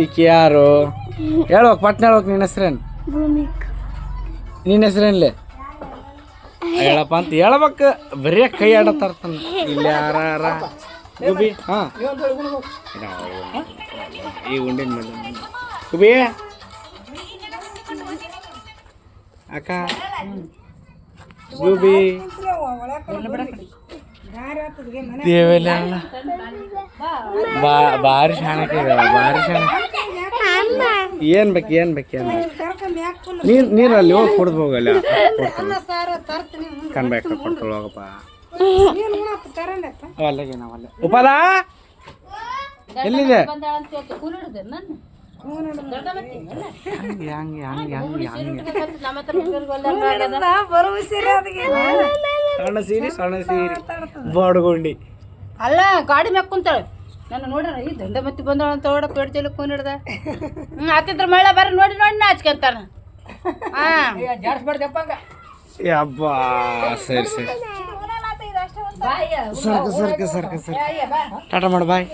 ಈಕೆ ಯಾರು ಹೇಳ್ಬೇಕು ಪಟ್ನ ಹೇಳ್ಬೇಕು ನಿನ್ನ ಹೆಸ್ರೇನು ನಿನ್ನ ಹೆಸ್ರೇನ್ಲಿ ಹೇಳಪ್ಪ ಅಂತ ಹೇಳ್ಬೇಕು ಬರೀ ಕೈ ಆಡತ್ತಾರ್ತಾನ ಇಲ್ಲಿ ಯಾರ ಗುಬಿ ಹಾಂ ಈ ಉಂಡಿನ ಮೇಲೆ ಗುಬಿ ಅಕ್ಕ ಗುಬಿ ದೇವಲ್ಲ ಭಾರಿ ಶಾಣಕ್ಕೆ ಭಾರಿ ಶಾಣ ಏನು ಬೇಕು ಏನು ಬೇಕು ಏನು ಬೇಕು ನೀರಲ್ಲಿ ಹೋಗಿ ಕುಡ್ದು ಹೋಗಲ್ಲ ಕಣ್ಬೇಕು ಕೊಡ್ತಾಳೆ ಹೋಗಪ್ಪ ಅವಲ್ಲಗೆ ನಾವಲ್ಲ ಉಪದ ಎಲ್ಲಿದೆ ಹಂಗೆ ಹಂಗೆ ಹಂಗೆ ಹಂಗೆ ಹಂಗೆ ಸಣ್ಣ ಸೀರೆ ಬಾಡ್ಗೊಂಡಿ ಅಲ್ಲ ಗಾಡಿ ಮ್ಯಾಗ ಕುಂತಾಳೆ ನಾನು ನೋಡ್ರ ಈ ದಂಡ ಮತ್ತೆ ಬಂದಾಳ ಅಂತ ಓಡ ಪೇಡ್ ಚಲಕ್ ಕೂನ್ ಹಿಡ್ದ ಆತಿದ್ರ ಮಳೆ ಬರ್ರಿ ನೋಡಿ ನೋಡಿ ನಾಚ್ಕೊಂತಾನ ಯಬ್ಬಾ ಸರಿ ಸರಿ ಸರ್ಕ ಟಾಟಾ ಮಾಡು ಬಾಯ್.